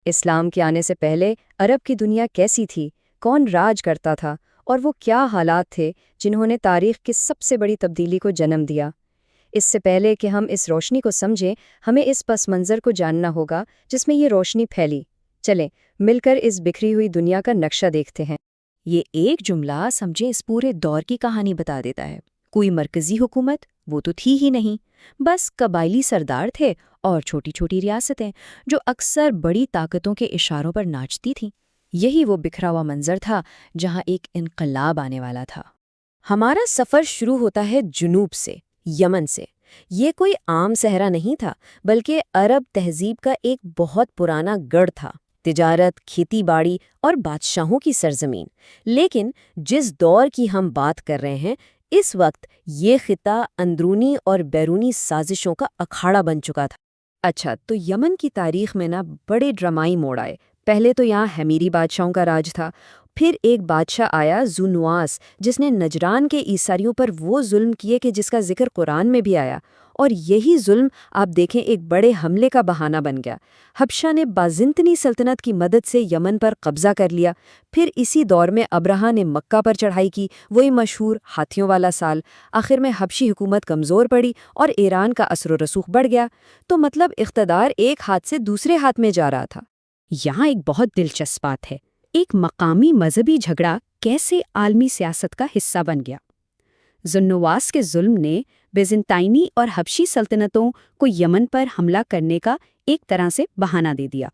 اسلام کے آنے سے پہلے عرب کی دنیا کیسی تھی، کون راج کرتا تھا، اور وہ کیا حالات تھے جنہوں نے تاریخ کی سب سے بڑی تبدیلی کو جنم دیا۔ اس سے پہلے کہ ہم اس روشنی کو سمجھیں، ہمیں اس پس منظر کو جاننا ہوگا جس میں یہ روشنی پھیلی۔ چلیں مل کر اس بکھری ہوئی دنیا کا نقشہ دیکھتے ہیں۔ یہ ایک جملہ سمجھے اس پورے دور کی کہانی بتا دیتا ہے۔ کوئی مرکزی حکومت وہ تو تھی ہی نہیں، بس قبائلی سردار تھے اور چھوٹی چھوٹی ریاستیں جو اکثر بڑی طاقتوں کے اشاروں پر ناچتی تھیں۔ یہی وہ بکھرا ہوا منظر تھا جہاں ایک انقلاب آنے والا تھا۔ ہمارا سفر شروع ہوتا ہے جنوب سے، یمن سے۔ یہ کوئی عام صحرا نہیں تھا، بلکہ عرب تہذیب کا ایک بہت پرانا گڑھ تھا، تجارت، کھیتی باڑی اور بادشاہوں کی سرزمین۔ لیکن جس دور کی ہم بات کر رہے ہیں، اس وقت یہ خطہ اندرونی اور بیرونی سازشوں کا اکھاڑا بن چکا تھا۔ اچھا، تو یمن کی تاریخ میں بڑے ڈرامائی موڑ آئے۔ پہلے تو یہاں ہیمیری بادشاہوں کا راج تھا، پھر ایک بادشاہ آیا ذو نواس، جس نے نجران کے عیسائیوں پر وہ ظلم کیے کہ جس کا ذکر قرآن میں بھی آیا، اور یہی ظلم آپ دیکھیں ایک بڑے حملے کا بہانہ بن گیا۔ حبشہ نے بازنطنی سلطنت کی مدد سے یمن پر قبضہ کر لیا۔ پھر اسی دور میں ابرہہ نے مکہ پر چڑھائی کی، وہی مشہور ہاتھیوں والا سال۔ آخر میں حبشی حکومت کمزور پڑی اور ایران کا اثر و رسوخ بڑھ گیا۔ تو مطلب اقتدار ایک ہاتھ سے دوسرے ہاتھ میں جا رہا تھا۔ یہاں ایک بہت دلچسپ بات ہے، ایک مقامی مذہبی جھگڑا کیسے عالمی سیاست کا حصہ بن گیا۔ ذو نواس کے ظلم نے بیزنطینی اور حبشی سلطنتوں کو یمن پر حملہ کرنے کا ایک طرح سے بہانہ دے دیا۔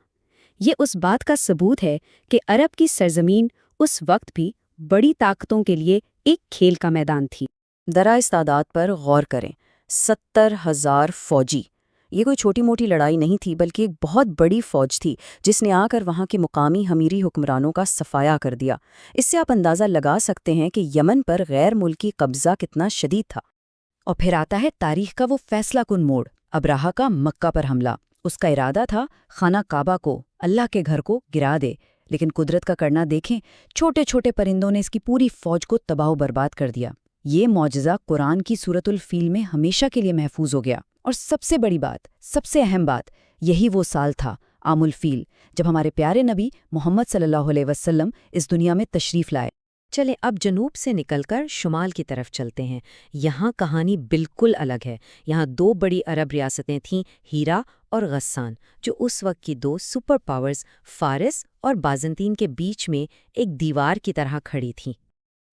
یہ اس بات کا ثبوت ہے کہ عرب کی سرزمین اس وقت بھی بڑی طاقتوں کے لیے ایک کھیل کا میدان تھی۔ ذرا اس تعداد پر غور کریں، 70,000 فوجی۔ یہ کوئی چھوٹی موٹی لڑائی نہیں تھی، بلکہ ایک بہت بڑی فوج تھی جس نے آ کر وہاں کے مقامی حمیری حکمرانوں کا صفایا کر دیا۔ اس سے آپ اندازہ لگا سکتے ہیں کہ یمن پر غیر ملکی قبضہ کتنا شدید تھا۔ اور پھر آتا ہے تاریخ کا وہ فیصلہ کن موڑ، ابرہہ کا مکہ پر حملہ۔ اس کا ارادہ تھا خانہ کعبہ کو، اللہ کے گھر کو گرا دے، لیکن قدرت کا کرنا دیکھیں، چھوٹے چھوٹے پرندوں نے اس کی پوری فوج کو تباہ و برباد کر دیا۔ یہ معجزہ قرآن کی سورۃ الفیل میں ہمیشہ کے لیے محفوظ ہو گیا۔ اور سب سے بڑی بات، سب سے اہم بات، یہی وہ سال تھا، عام الفیل، جب ہمارے پیارے نبی محمد صلی اللہ علیہ وسلم اس دنیا میں تشریف لائے۔ چلیں اب جنوب سے نکل کر شمال کی طرف چلتے ہیں۔ یہاں کہانی بالکل الگ ہے۔ یہاں دو بڑی عرب ریاستیں تھیں، ہیرا اور غسان، جو اس وقت کی دو سپر پاورز فارس اور بازنطین کے بیچ میں ایک دیوار کی طرح کھڑی تھیں۔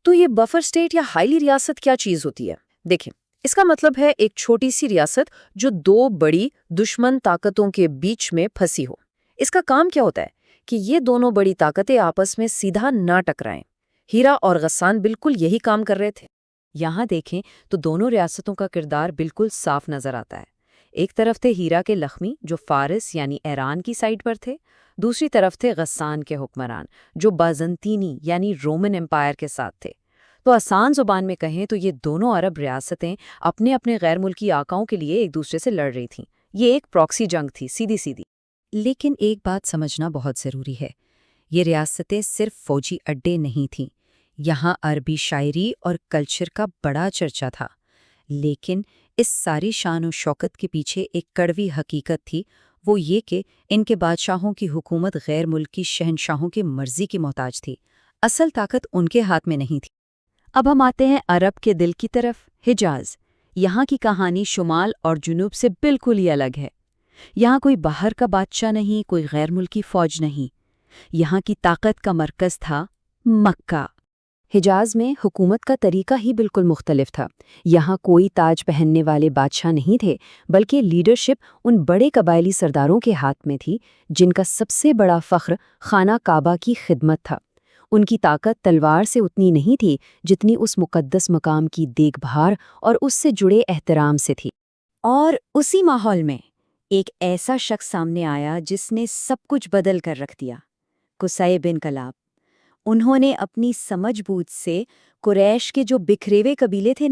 تو یہ بفر سٹیٹ یا حائلی ریاست کیا چیز ہوتی ہے؟ دیکھیں، اس کا مطلب ہے ایک چھوٹی سی ریاست جو دو بڑی دشمن طاقتوں کے بیچ میں پھنسی ہو۔ اس کا کام کیا ہوتا ہے کہ یہ دونوں بڑی طاقتیں آپس میں سیدھا نہ ٹکرائیں۔ ہیرا اور غسان بالکل یہی کام کر رہے تھے۔ یہاں دیکھیں تو دونوں ریاستوں کا کردار بالکل صاف نظر آتا ہے۔ ایک طرف تھے ہیرا کے لخمی جو فارس یعنی ایران کی سائڈ پر تھے، دوسری طرف تھے غسان کے حکمران جو بازنطینی یعنی رومن امپائر کے ساتھ تھے۔ تو آسان زبان میں کہیں تو یہ دونوں عرب ریاستیں اپنے اپنے غیر ملکی آقاؤں کے لیے ایک دوسرے سے لڑ رہی تھیں۔ یہ ایک پراکسی جنگ تھی، سیدھی سیدھی۔ لیکن ایک بات سمجھنا بہت ضروری ہے، یہ ریاستیں صرف فوجی اڈے نہیں تھیں۔ یہاں عربی شاعری اور کلچر کا بڑا چرچا تھا، لیکن اس ساری شان و شوکت کے پیچھے ایک کڑوی حقیقت تھی، وہ یہ کہ ان کے بادشاہوں کی حکومت غیر ملکی شہنشاہوں کی مرضی کی محتاج تھی۔ اصل طاقت ان کے ہاتھ میں نہیں تھی۔ اب ہم آتے ہیں عرب کے دل کی طرف، حجاز۔ یہاں کی کہانی شمال اور جنوب سے بالکل ہی الگ ہے۔ یہاں کوئی باہر کا بادشاہ نہیں، کوئی غیر ملکی فوج نہیں۔ یہاں کی طاقت کا مرکز تھا مکہ۔ حجاز میں حکومت کا طریقہ ہی بالکل مختلف تھا۔ یہاں کوئی تاج پہننے والے بادشاہ نہیں تھے، بلکہ لیڈرشپ ان بڑے قبائلی سرداروں کے ہاتھ میں تھی جن کا سب سے بڑا فخر خانہ کعبہ کی خدمت تھا۔ ان کی طاقت تلوار سے اتنی نہیں تھی جتنی اس مقدس مقام کی دیکھ بھال اور اس سے جڑے احترام سے تھی۔ اور اسی ماحول میں ایک ایسا شخص سامنے آیا جس نے سب کچھ بدل کر رکھ دیا، قصی بن کلاب۔ انہوں نے اپنی سمجھ بوجھ سے قریش کے جو بکھرے ہوئے قبیلے تھے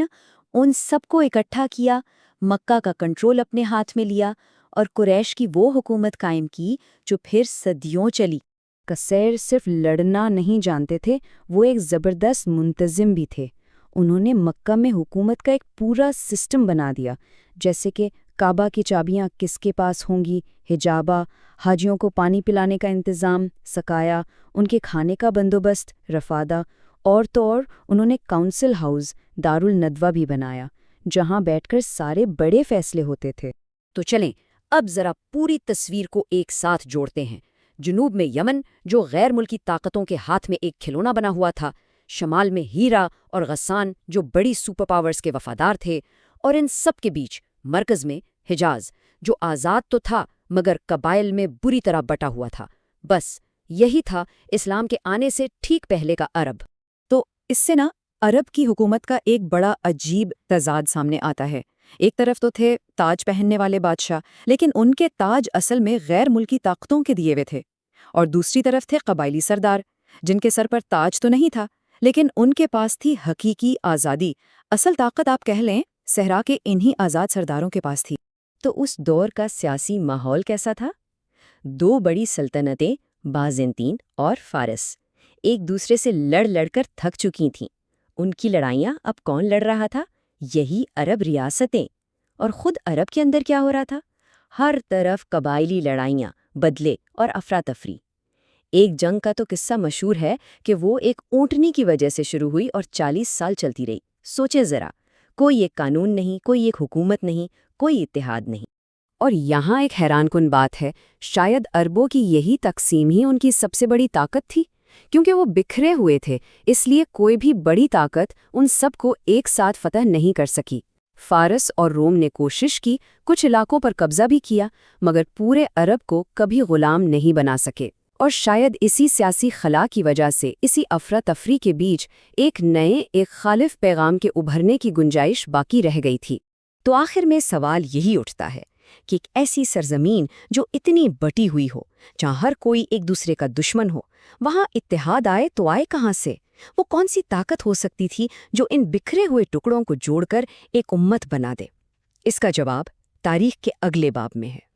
ان سب کو اکٹھا کیا، مکہ کا کنٹرول اپنے ہاتھ میں لیا اور قریش کی وہ حکومت قائم کی جو پھر صدیوں چلی۔ قصیر صرف لڑنا نہیں جانتے تھے، وہ ایک زبردست منتظم بھی تھے۔ انہوں نے مکہ میں حکومت کا ایک پورا سسٹم بنا دیا، جیسے کہ کعبہ کی چابیاں کس کے پاس ہوں گی، حجابہ، حاجیوں کو پانی پلانے کا انتظام، سقایا، ان کے کھانے کا بندوبست، رفادہ، اور تو اور انہوں نے کونسل ہاؤس دارالندوہ بھی بنایا، جہاں بیٹھ کر سارے بڑے فیصلے ہوتے تھے۔ تو چلیں اب ذرا پوری تصویر کو ایک ساتھ جوڑتے ہیں۔ جنوب میں یمن، جو غیر ملکی طاقتوں کے ہاتھ میں ایک کھلونا بنا ہوا تھا، شمال میں ہیرا اور غسان، جو بڑی سپر پاورز کے وفادار تھے، اور ان سب کے بیچ مرکز میں حجاز، جو آزاد تو تھا مگر قبائل میں بری طرح بٹا ہوا تھا۔ بس یہی تھا اسلام کے آنے سے ٹھیک پہلے کا عرب۔ تو اس سے عرب کی حکومت کا ایک بڑا عجیب تضاد سامنے آتا ہے۔ ایک طرف تو تھے تاج پہننے والے بادشاہ، لیکن ان کے تاج اصل میں غیر ملکی طاقتوں کے دیے ہوئے تھے، اور دوسری طرف تھے قبائلی سردار، جن کے سر پر تاج تو نہیں تھا، لیکن ان کے پاس تھی حقیقی آزادی۔ اصل طاقت آپ کہہ لیں صحرا کے انہی آزاد سرداروں کے پاس تھی۔ تو اس دور کا سیاسی ماحول کیسا تھا؟ دو بڑی سلطنتیں، بازنطین اور فارس، ایک دوسرے سے لڑ کر تھک چکی تھیں۔ ان کی لڑائیاں اب کون لڑ رہا تھا؟ یہی عرب ریاستیں۔ اور خود عرب کے اندر کیا ہو رہا تھا؟ ہر طرف قبائلی لڑائیاں، بدلے اور افراتفری۔ ایک جنگ کا تو قصہ مشہور ہے کہ وہ ایک اونٹنی کی وجہ سے شروع ہوئی اور 40 سال چلتی رہی۔ سوچیں ذرا، کوئی ایک قانون نہیں، کوئی ایک حکومت نہیں، کوئی اتحاد نہیں۔ اور یہاں ایک حیران کن بات ہے، شاید عربوں کی یہی تقسیم ہی ان کی سب سے بڑی طاقت تھی، کیونکہ وہ بکھرے ہوئے تھے، اس لیے کوئی بھی بڑی طاقت ان سب کو ایک ساتھ فتح نہیں کر سکی۔ فارس اور روم نے کوشش کی، کچھ علاقوں پر قبضہ بھی کیا، مگر پورے عرب کو کبھی غلام نہیں بنا سکے۔ اور شاید اسی سیاسی خلا کی وجہ سے، اسی افراتفری کے بیچ ایک خالف پیغام کے ابھرنے کی گنجائش باقی رہ گئی تھی۔ تو آخر میں سوال یہی اٹھتا ہے کہ ایک ایسی سرزمین جو اتنی بٹی ہوئی ہو، جہاں ہر کوئی ایک دوسرے کا دشمن ہو، وہاں اتحاد آئے تو آئے کہاں سے؟ وہ کون سی طاقت ہو سکتی تھی جو ان بکھرے ہوئے ٹکڑوں کو جوڑ کر ایک امت بنا دے؟ اس کا جواب تاریخ کے اگلے باب میں ہے۔